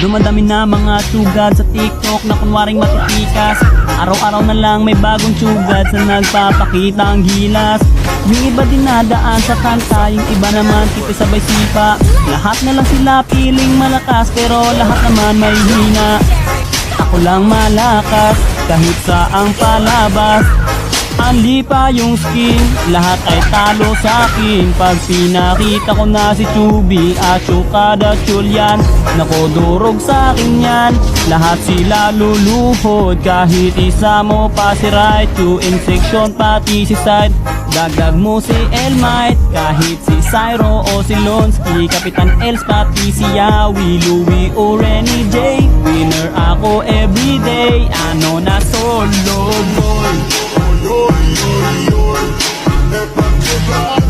Dumadami na mga sugad sa TikTok na kunwaring matitikas. Araw-araw na lang may bagong sugad sa nagpapakita ang gilas. Yung iba dinadaan sa kanta, yung iba naman tipis sabay sipa. Lahat na lang sila piling malakas pero lahat naman may hina. Ako lang malakas kahit saang palabas. Anli pa yung skin, lahat ay talo sa akin. Pag pinakita ko na si Chubby at Chukada Chulyan, nako durog sa akin yan. Lahat sila luluhod, kahit isa mo pa si right. Yung section pati si side, dagdag mo si Elmite. Kahit si Cyro o si Lonsky, Kapitan Els pati si Yawi, Louie o Renny J. Winner ako everyday, ano na solo boy. Yo, yo, yo, yo,